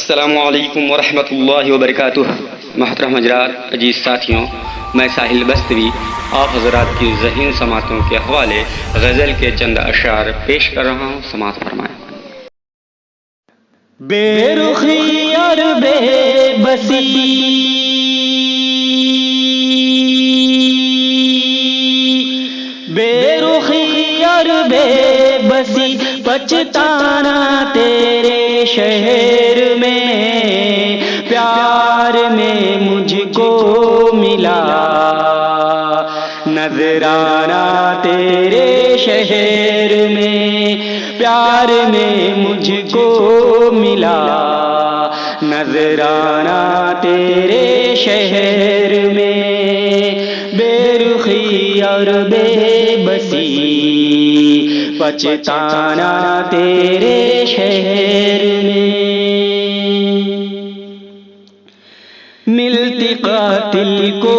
अस्सलामुअलैकुम वरहमतुल्लाहि वबरकातुह। मोहतरम हजरात, अजीज़ साथियों, मैं साहिल बस्तवी आप हजरात की ज़हीन समातों के हवाले गज़ल के चंद अशार पेश कर रहा हूँ। समात फरमाएं। बेरुखी और बेबसी बेरुखी और बेबसी पछताना तेरे शहर में प्यार में मुझको मिला नजराना तेरे शहर में प्यार में मुझको मिला नजराना तेरे शहर में बेरुखी और बेबसी पछताना तेरे शहर में मिलती कातिल को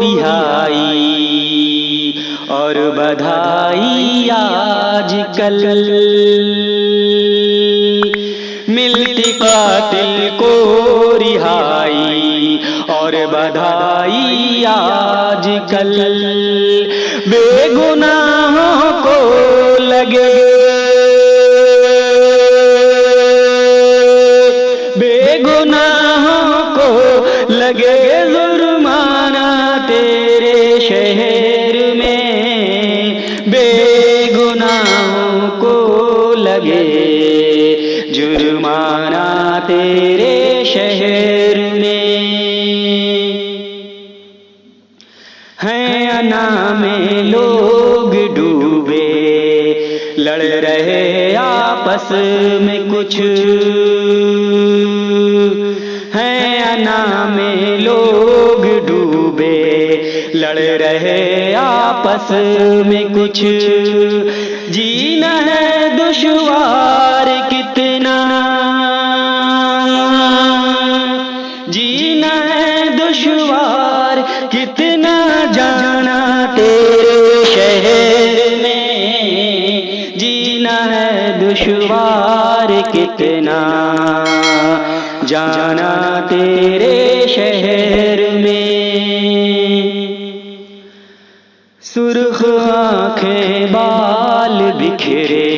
रिहाई और बधाई आजकल मिलती कातिल को रिहाई और बधाई आजकल बेगुनाहों को लगे बेगुनाहों को लगे जुर्माना तेरे शहर में बेगुनाहों को लगे जुर्माना तेरे शहर में हैं अना में लोग डूबे लड़ रहे आपस में कुछ हैं अना में लोग डूबे लड़ रहे आपस में कुछ जीना है दुश्वार कितना जीना है दुश्वार कितना जाना तेरे शहर में जीना है दुश्वार कितना जाना तेरे शहर में सुर्ख आंखें बाल बिखरे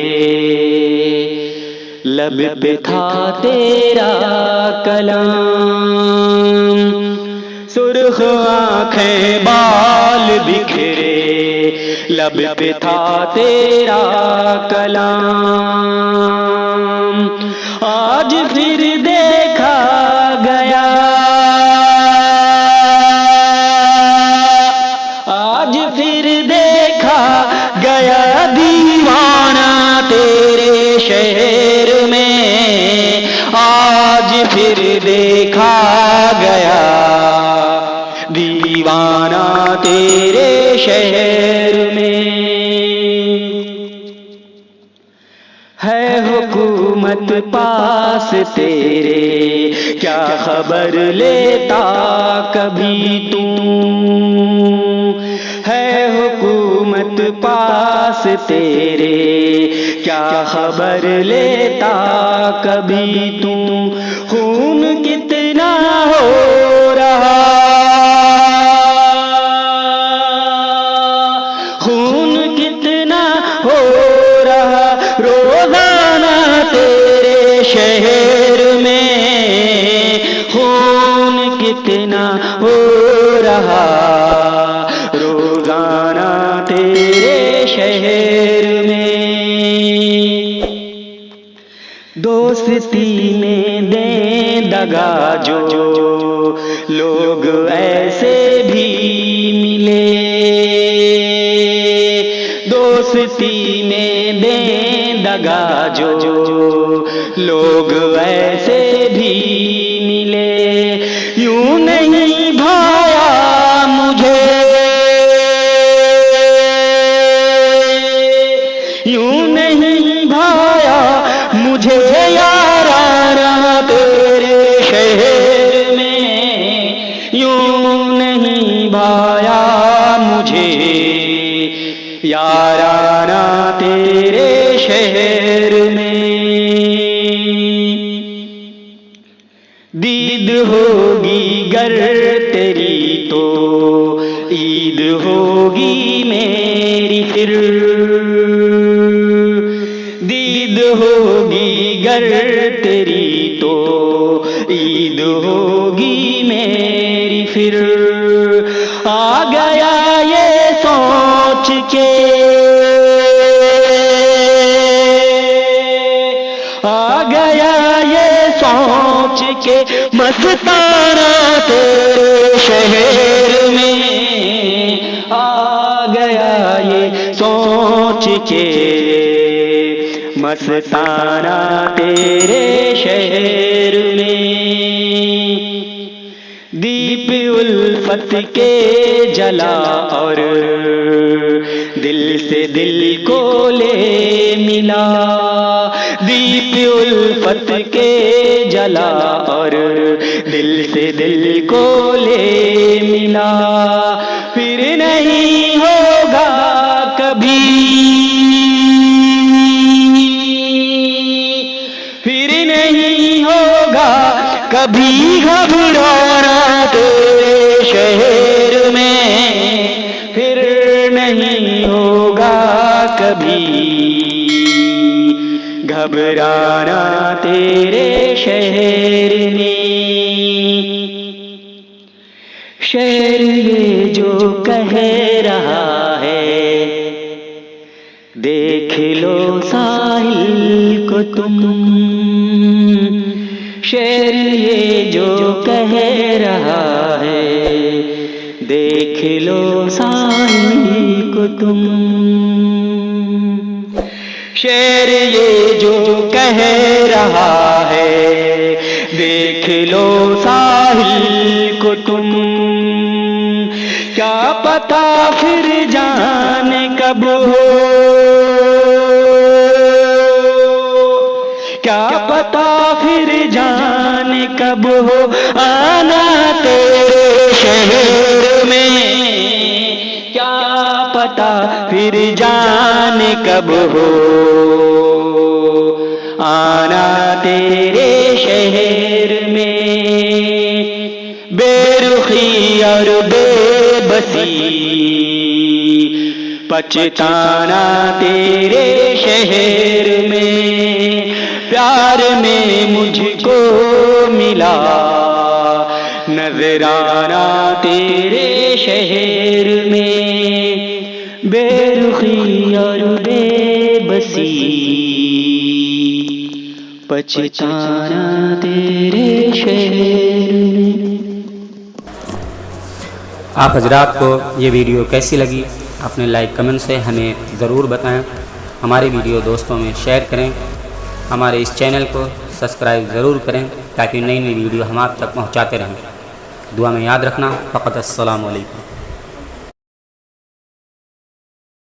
लब पे था तेरा कलाम सुर्ख आंखें बाल बिखरे लब पे था तेरा कलाम आज फिर देखा गया आज फिर देखा गया दीवाना तेरे शहर में आज फिर देखा गया दीवाना तेरे शहर में है हुकूमत पास तेरे क्या खबर लेता कभी तू है हुकूमत पास तेरे क्या खबर लेता कभी तू खून कितना हो रहा खून कितना हो रहा रोजाना तेरे शहर में खून कितना हो रहा रोजाना तेरे शहर में दोस्ती में दे दगा जो लोग ऐसे भी मिले दोस्ती में दे दगा जो लोग ऐसे भी मिले यूं नहीं भाया मुझे यूं नहीं भाया मुझे याराना तेरे शहर में यूं नहीं भाया मुझे याराना तेरे शहर में ईद होगी गर तेरी तो ईद होगी मेरी फिर, दीद होगी गर तेरी तो ईद होगी मेरी फिर। आ गया ये सोच के, आ गया ये सोच के मस्ताना तेरे शहर में, आ गया ये सोच के मस्ताना तेरे शहर में। दीप उल्फत के जला और दिल से दिल को ले मिला, दीप उल्फत के जला और दिल से दिल को ले मिला। फिर नहीं होगा कभी, फिर नहीं होगा कभी घबराना तेरे शहर में, फिर नहीं होगा कभी घबराना तेरे शहर में। शहर ये जो कह रहा है, देख लो साहिल को तुम। शहर ये जो कह रहा है, देख लो साहिल को तुम। शेर ये जो कह रहा है, देख लो साहिल को तुम। क्या पता फिर जाने कब हो, क्या पता फिर जाने कब हो आना तेरे शहर में, क्या पता फिर जाने कब हो आना तेरे शहर में। बेरुखी और बेबसी पछताना तेरे शहर में। प्यार में मुझको मिला नजराना तेरे शहर में। बेरुखी और बेबसी पछताना तेरे शहर में। आप हजरात को ये वीडियो कैसी लगी अपने लाइक कमेंट से हमें ज़रूर बताएं। हमारी वीडियो दोस्तों में शेयर करें। हमारे इस चैनल को सब्सक्राइब ज़रूर करें ताकि नई नई वीडियो हम आप तक पहुंचाते रहें। दुआ में याद रखना। फ़क़त अस्सलामु अलैकुम।